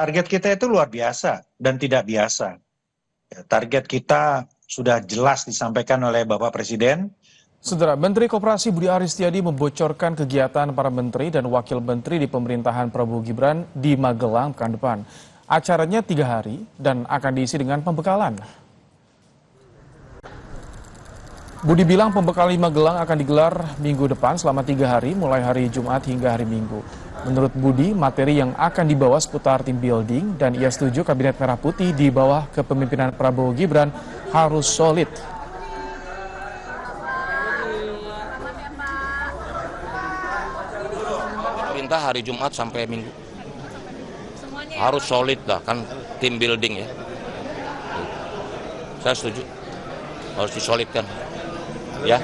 target kita itu luar biasa dan tidak biasa. Ya, target kita sudah jelas disampaikan oleh Bapak Presiden. Saudara, Menteri Koperasi Budi Aristiadi membocorkan kegiatan para menteri dan wakil menteri di pemerintahan Prabowo Gibran di Magelang pekan depan. Acaranya 3 hari dan akan diisi dengan pembekalan. Budi bilang pembekalan di Magelang akan digelar minggu depan selama 3 hari, mulai hari Jumat hingga hari Minggu. Menurut Budi, materi yang akan dibawa seputar team building dan ia setuju Kabinet Merah Putih di bawah kepemimpinan Prabowo Gibran harus solid. Perintah hari Jumat sampai Minggu harus solid lah, kan tim building ya. Saya setuju, harus disolidkan ya.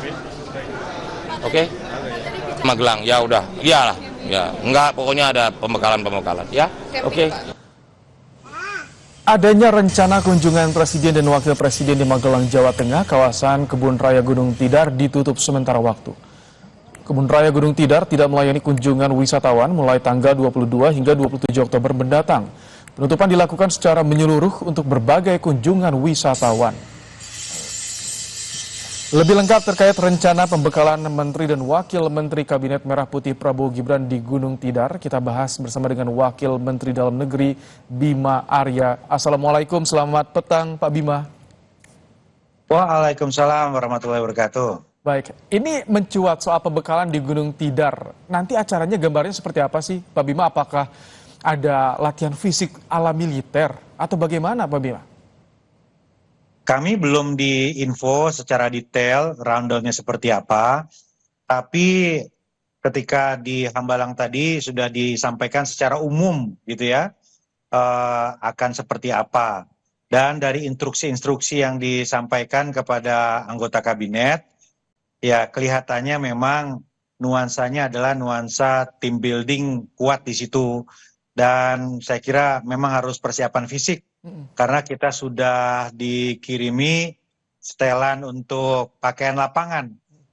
Oke. Magelang ya udah, iyalah ya, enggak, pokoknya ada pembekalan ya. Oke. Adanya rencana kunjungan Presiden dan Wakil Presiden di Magelang, Jawa Tengah, kawasan Kebun Raya Gunung Tidar ditutup sementara waktu. Kebun Raya Gunung Tidar tidak melayani kunjungan wisatawan mulai tanggal 22 hingga 27 Oktober mendatang. Penutupan dilakukan secara menyeluruh untuk berbagai kunjungan wisatawan. Lebih lengkap terkait rencana pembekalan Menteri dan Wakil Menteri Kabinet Merah Putih Prabowo Gibran di Gunung Tidar, kita bahas bersama dengan Wakil Menteri Dalam Negeri Bima Arya. Assalamualaikum, selamat petang Pak Bima. Waalaikumsalam warahmatullahi wabarakatuh. Baik, ini mencuat soal pembekalan di Gunung Tidar. Nanti acaranya gambarnya seperti apa sih Pak Bima? Apakah ada latihan fisik ala militer atau bagaimana Pak Bima? Kami belum diinfo secara detail rundown-nya seperti apa, tapi ketika di Hambalang tadi sudah disampaikan secara umum gitu ya, akan seperti apa. Dan dari instruksi-instruksi yang disampaikan kepada anggota kabinet, ya kelihatannya memang nuansanya adalah nuansa team building kuat di situ. Dan saya kira memang harus persiapan fisik. Karena kita sudah dikirimi setelan untuk pakaian lapangan.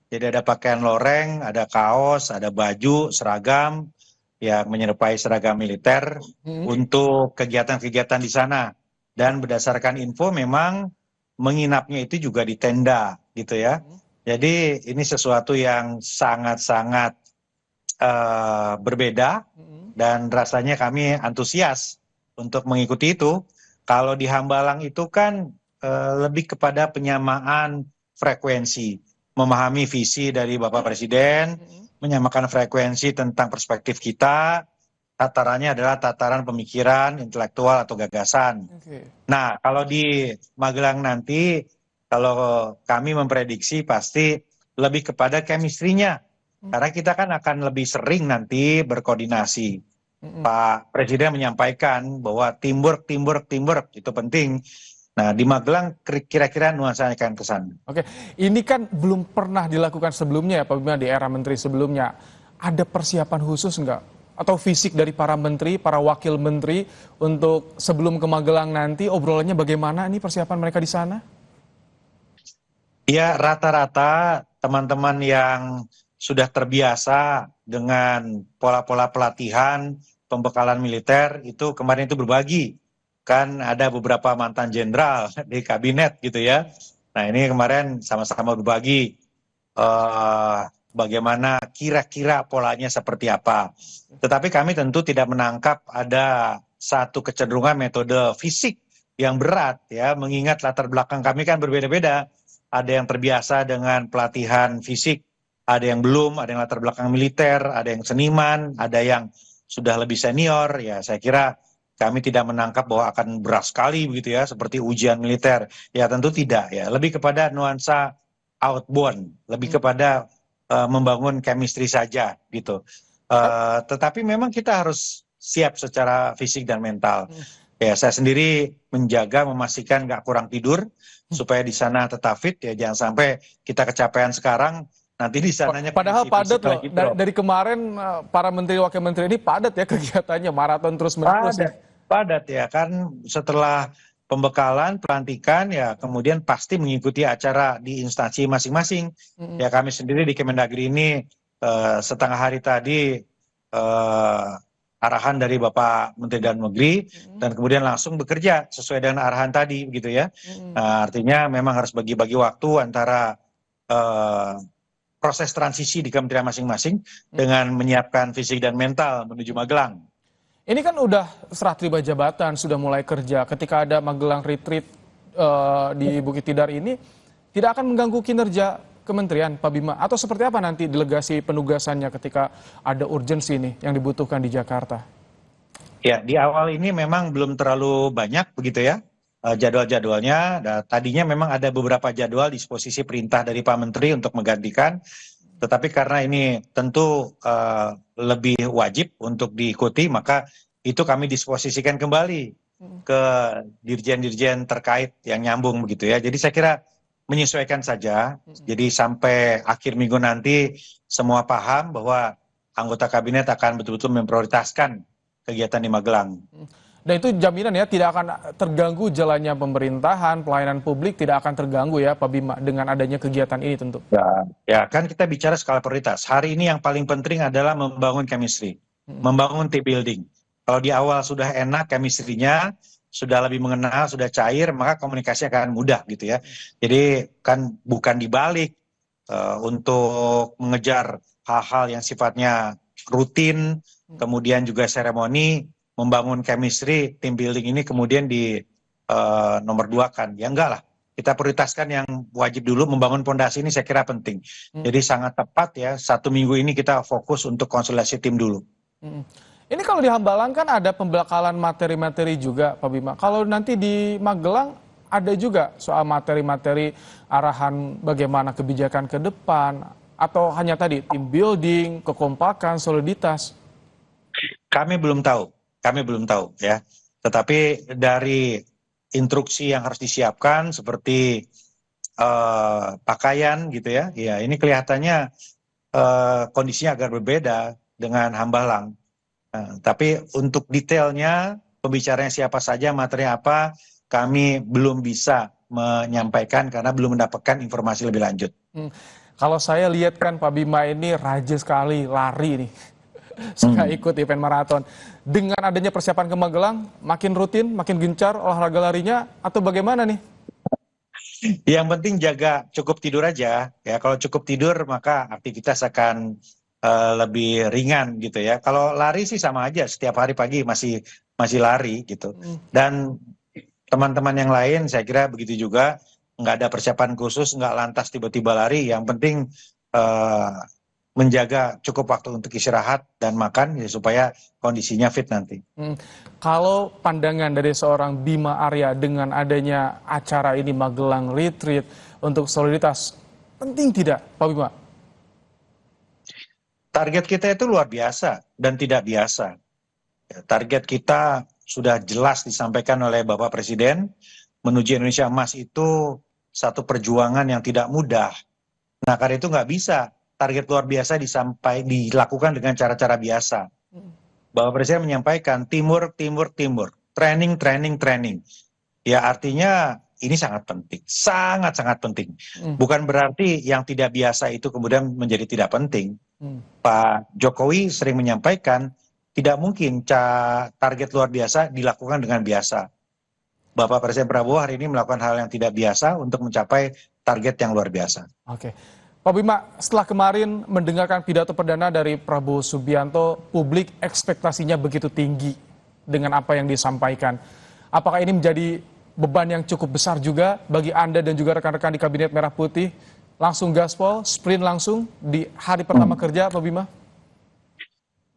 Jadi ada pakaian loreng, ada kaos, ada baju, seragam yang menyerupai seragam militer untuk kegiatan-kegiatan di sana. Dan berdasarkan info memang menginapnya itu juga di tenda gitu ya. Jadi ini sesuatu yang sangat-sangat berbeda dan rasanya kami antusias untuk mengikuti itu. Kalau di Hambalang itu kan lebih kepada penyamaan frekuensi, memahami visi dari Bapak Presiden, menyamakan frekuensi tentang perspektif kita, tatarannya adalah tataran pemikiran, intelektual atau gagasan. Nah, kalau di Magelang nanti, kalau kami memprediksi pasti lebih kepada chemistry-nya, karena kita kan akan lebih sering nanti berkoordinasi. Pak Presiden menyampaikan bahwa teamwork itu penting. Nah, di Magelang kira-kira nuansanya akan ke sana. Oke, ini kan belum pernah dilakukan sebelumnya ya Pak Bima, di era menteri sebelumnya. Ada persiapan khusus enggak? Atau fisik dari para menteri, para wakil menteri untuk sebelum ke Magelang nanti obrolannya bagaimana ini persiapan mereka di sana? Ya, rata-rata teman-teman yang sudah terbiasa dengan pola-pola pelatihan, pembekalan militer itu kemarin itu berbagi. Kan ada beberapa mantan jenderal di kabinet gitu ya. Nah ini kemarin sama-sama berbagi bagaimana kira-kira polanya seperti apa. Tetapi kami tentu tidak menangkap ada satu kecenderungan metode fisik yang berat ya, mengingat latar belakang kami kan berbeda-beda. Ada yang terbiasa dengan pelatihan fisik, ada yang belum, ada yang latar belakang militer, ada yang seniman, ada yang sudah lebih senior. Ya saya kira kami tidak menangkap bahwa akan berat sekali begitu ya, seperti ujian militer. Ya tentu tidak ya, lebih kepada nuansa outbound, lebih kepada membangun chemistry saja gitu. Tetapi memang kita harus siap secara fisik dan mental. Ya saya sendiri menjaga, memastikan nggak kurang tidur supaya di sana tetap fit ya, jangan sampai kita kecapean sekarang nanti di sananya padahal padat loh. Dari kemarin para menteri wakil menteri ini padat ya kegiatannya, maraton terus menerus. Padat ya kan, setelah pembekalan, pelantikan ya kemudian pasti mengikuti acara di instansi masing-masing. Ya kami sendiri di Kemendagri ini setengah hari tadi arahan dari Bapak Menteri Dalam Negeri dan kemudian langsung bekerja sesuai dengan arahan tadi begitu ya. Artinya memang harus bagi-bagi waktu antara proses transisi di kementerian masing-masing dengan menyiapkan fisik dan mental menuju Magelang. Ini kan udah serah terima jabatan, sudah mulai kerja. Ketika ada Magelang retreat di Bukit Tidar ini, tidak akan mengganggu kinerja kementerian, Pak Bima? Atau seperti apa nanti delegasi penugasannya ketika ada urgensi ini yang dibutuhkan di Jakarta? Ya, di awal ini memang belum terlalu banyak begitu ya jadwal-jadwalnya. Tadinya memang ada beberapa jadwal disposisi perintah dari Pak Menteri untuk menggantikan. Tetapi karena ini tentu lebih wajib untuk diikuti, maka itu kami disposisikan kembali ke dirjen-dirjen terkait yang nyambung begitu ya. Jadi saya kira menyesuaikan saja. Jadi sampai akhir minggu nanti semua paham bahwa anggota kabinet akan betul-betul memprioritaskan kegiatan di Magelang. Dan itu jaminan ya tidak akan terganggu jalannya pemerintahan, pelayanan publik tidak akan terganggu ya Pak Bima dengan adanya kegiatan ini tentu. Ya kan kita bicara skala prioritas. Hari ini yang paling penting adalah membangun chemistry, membangun team building. Kalau di awal sudah enak chemistry-nya, sudah lebih mengenal, sudah cair, maka komunikasi akan mudah gitu ya. Jadi kan bukan dibalik untuk mengejar hal-hal yang sifatnya rutin, kemudian juga seremoni, membangun chemistry, team building ini kemudian di nomor 2-kan. Ya enggak lah, kita prioritaskan yang wajib dulu, membangun fondasi ini saya kira penting. Jadi sangat tepat ya, 1 minggu ini kita fokus untuk konsolidasi tim dulu. Ini kalau di Hambalang kan ada pembekalan materi-materi juga Pak Bima. Kalau nanti di Magelang ada juga soal materi-materi arahan bagaimana kebijakan ke depan atau hanya tadi tim building, kekompakan, soliditas? Kami belum tahu ya. Tetapi dari instruksi yang harus disiapkan seperti pakaian gitu ya, ya ini kelihatannya kondisinya agak berbeda dengan Hambalang. Tapi untuk detailnya, pembicaranya siapa saja, materi apa, kami belum bisa menyampaikan karena belum mendapatkan informasi lebih lanjut. Kalau saya lihat kan Pak Bima ini rajin sekali lari nih, suka ikut event maraton. Dengan adanya persiapan ke Magelang, makin rutin, makin gencar olahraga larinya, atau bagaimana nih? Yang penting jaga cukup tidur aja. Ya, kalau cukup tidur maka aktivitas akan lebih ringan gitu ya. Kalau lari sih sama aja, setiap hari pagi masih lari gitu. Dan teman-teman yang lain saya kira begitu juga, nggak ada persiapan khusus, nggak lantas tiba-tiba lari. Yang penting menjaga cukup waktu untuk istirahat dan makan ya, supaya kondisinya fit nanti. Kalau pandangan dari seorang Bima Arya dengan adanya acara ini Magelang Retreat untuk soliditas, penting tidak Pak Bima? Target kita itu luar biasa dan tidak biasa. Target kita sudah jelas disampaikan oleh Bapak Presiden, menuju Indonesia Emas itu satu perjuangan yang tidak mudah. Nah karena itu nggak bisa target luar biasa dilakukan dengan cara-cara biasa. Bapak Presiden menyampaikan teamwork, training. Ya artinya ini sangat penting, sangat penting. Bukan berarti yang tidak biasa itu kemudian menjadi tidak penting. Pak Jokowi sering menyampaikan tidak mungkin target luar biasa dilakukan dengan biasa. Bapak Presiden Prabowo hari ini melakukan hal yang tidak biasa untuk mencapai target yang luar biasa. Oke. Pak Bima, setelah kemarin mendengarkan pidato perdana dari Prabowo Subianto, publik ekspektasinya begitu tinggi dengan apa yang disampaikan. Apakah ini menjadi beban yang cukup besar juga bagi Anda dan juga rekan-rekan di Kabinet Merah Putih? Langsung gaspol, sprint langsung di hari pertama kerja, Pak Bima?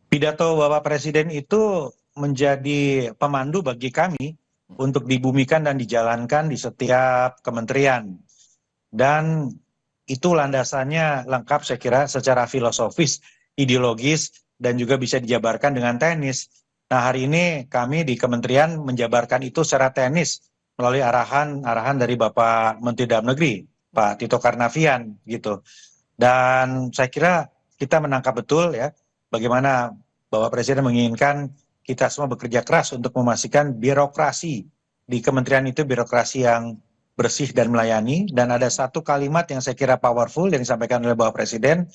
Pidato Bapak Presiden itu menjadi pemandu bagi kami untuk dibumikan dan dijalankan di setiap kementerian. Dan itu landasannya lengkap saya kira secara filosofis, ideologis, dan juga bisa dijabarkan dengan teknis. Nah hari ini kami di kementerian menjabarkan itu secara teknis melalui arahan dari Bapak Menteri Dalam Negeri, Pak Tito Karnavian gitu. Dan saya kira kita menangkap betul ya bagaimana Bapak Presiden menginginkan kita semua bekerja keras untuk memastikan birokrasi di kementerian itu birokrasi yang bersih dan melayani. Dan ada satu kalimat yang saya kira powerful yang disampaikan oleh Bapak Presiden,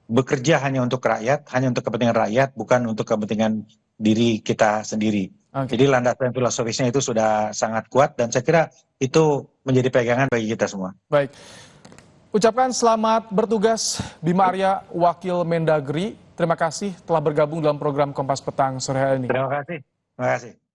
bekerja hanya untuk rakyat, hanya untuk kepentingan rakyat, bukan untuk kepentingan diri kita sendiri. Oke. Jadi landasan filosofisnya itu sudah sangat kuat dan saya kira itu menjadi pegangan bagi kita semua. Baik. Ucapkan selamat bertugas Bima Arya, Wakil Mendagri. Terima kasih telah bergabung dalam program Kompas Petang sore hari ini. Terima kasih. Terima kasih.